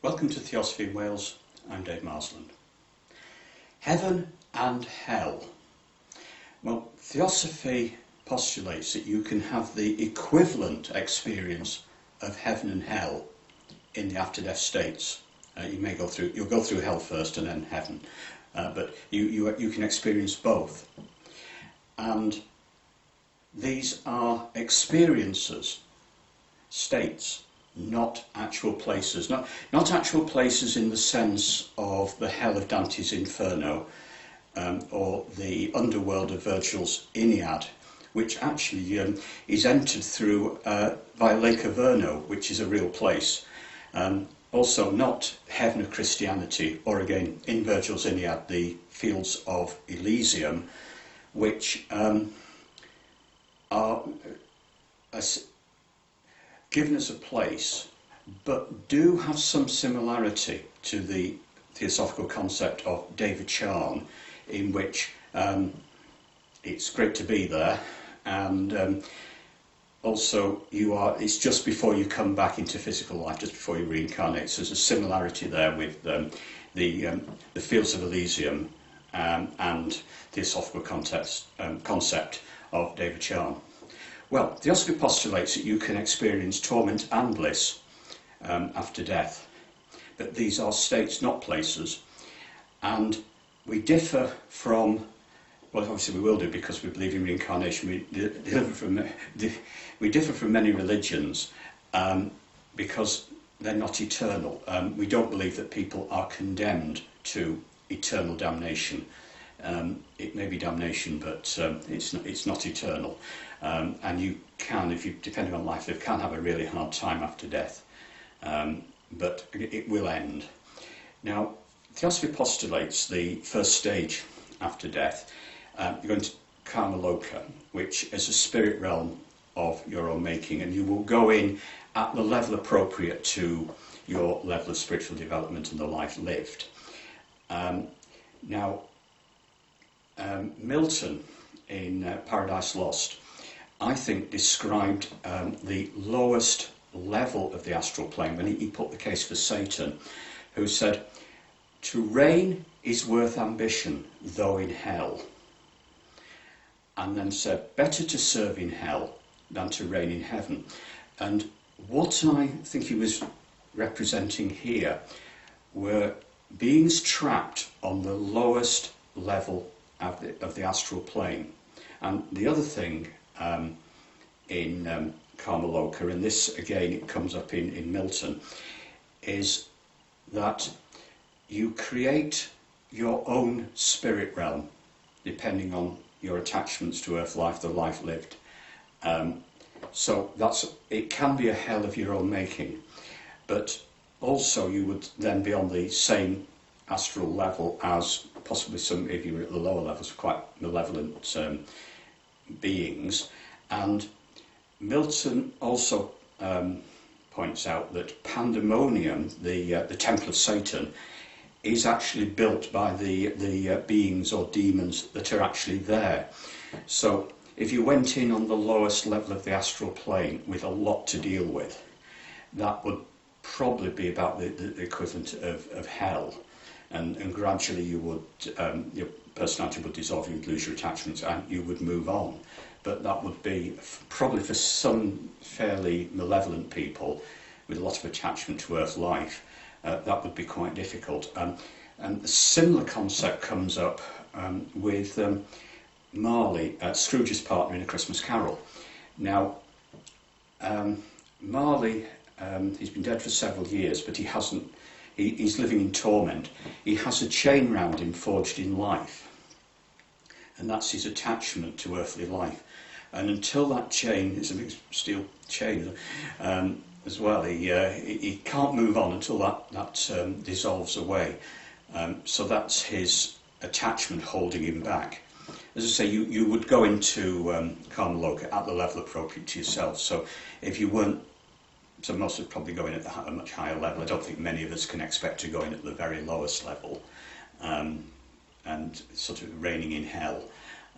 Welcome to Theosophy in Wales. I'm Dave Marsland. Heaven and hell. Well, Theosophy postulates that you can have the equivalent experience of heaven and hell in the after-death states. You'll go through hell first and then heaven, but you can experience both. And these are experiences, states, not actual places. Not actual places in the sense of the hell of Dante's Inferno or the underworld of Virgil's Aeneid, which actually is entered through via Lake Averno, which is a real place. Also not heaven of Christianity, or again in Virgil's Aeneid the fields of Elysium, which are given as a place, but do have some similarity to the theosophical concept of David Charn, in which it's great to be there, and also it's just before you come back into physical life, just before you reincarnate. So there's a similarity there with the fields of Elysium and theosophical concept of David Charn. Well, Theosophy postulates that you can experience torment and bliss after death, but these are states, not places, and we differ from, well, obviously we will do because we believe in reincarnation. We differ from many religions because they're not eternal. We don't believe that people are condemned to eternal damnation. It may be damnation, but it's not eternal. And you can, depending on life, you can have a really hard time after death, but it will end. Now, Theosophy postulates the first stage after death. You're going to Karma Loka, which is a spirit realm of your own making, and you will go in at the level appropriate to your level of spiritual development and the life lived. Milton in Paradise Lost, I think, described the lowest level of the astral plane when he put the case for Satan, who said, "To reign is worth ambition, though in hell." And then said, "Better to serve in hell than to reign in heaven." And what I think he was representing here were beings trapped on the lowest level of the astral plane. And the other thing in Karma Loka, and this again it comes up in Milton, is that you create your own spirit realm depending on your attachments to earth life, the life lived. So it can be a hell of your own making, but also you would then be on the same astral level as possibly some, if you were at the lower levels, quite malevolent beings. And Milton also points out that Pandemonium, the temple of Satan, is actually built by the beings or demons that are actually there. So if you went in on the lowest level of the astral plane with a lot to deal with, that would probably be about the equivalent of hell. And gradually your personality would dissolve, you'd lose your attachments, and you would move on. But that would be, probably for some fairly malevolent people with a lot of attachment to earth life, that would be quite difficult. And a similar concept comes up with Marley, Scrooge's partner in A Christmas Carol. Now, Marley, he's been dead for several years, but he's living in torment. He has a chain round him forged in life, and that's his attachment to earthly life. And until that chain, it's a big steel chain as well, he can't move on until that dissolves away. So that's his attachment holding him back. As I say, you would go into Karma Loka at the level appropriate to yourself. So if you weren't, so most would probably go in at a much higher level. I don't think many of us can expect to go in at the very lowest level and sort of reigning in hell.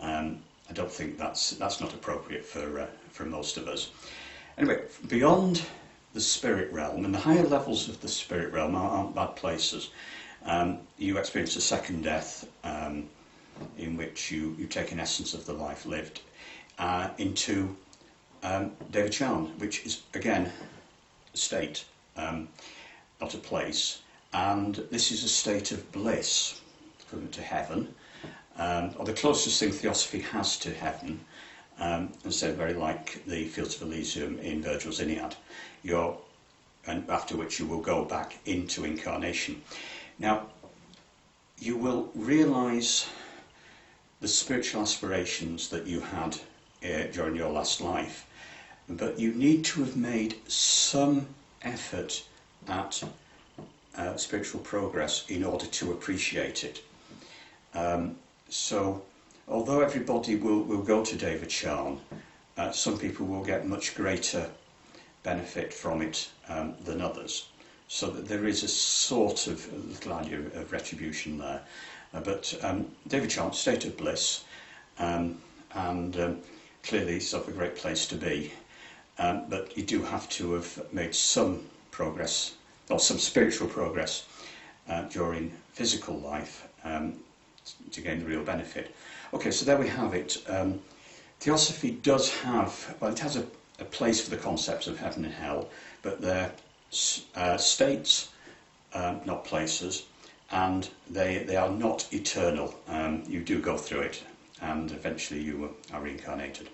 I don't think that's not appropriate for most of us. Anyway, beyond the spirit realm, and the higher levels of the spirit realm aren't bad places. You experience a second death, in which you take an essence of the life lived into David Charn, which is again a state, not a place, and this is a state of bliss, equivalent to heaven, or the closest thing Theosophy has to heaven, and so very like the Fields of Elysium in Virgil's Aeneid, and after which you will go back into incarnation. Now, you will realise the spiritual aspirations that you had during your last life, but you need to have made some effort at spiritual progress in order to appreciate it. So, although everybody will go to David Charn, some people will get much greater benefit from it than others. So that there is a sort of a little idea of retribution there. But David Charn, state of bliss, and clearly sort of a great place to be. But you do have to have made some progress, or some spiritual progress, during physical life to gain the real benefit. Okay, so there we have it. Theosophy does have, well, it has a place for the concepts of heaven and hell, but they're states, not places, and they are not eternal. You do go through it, and eventually you are reincarnated.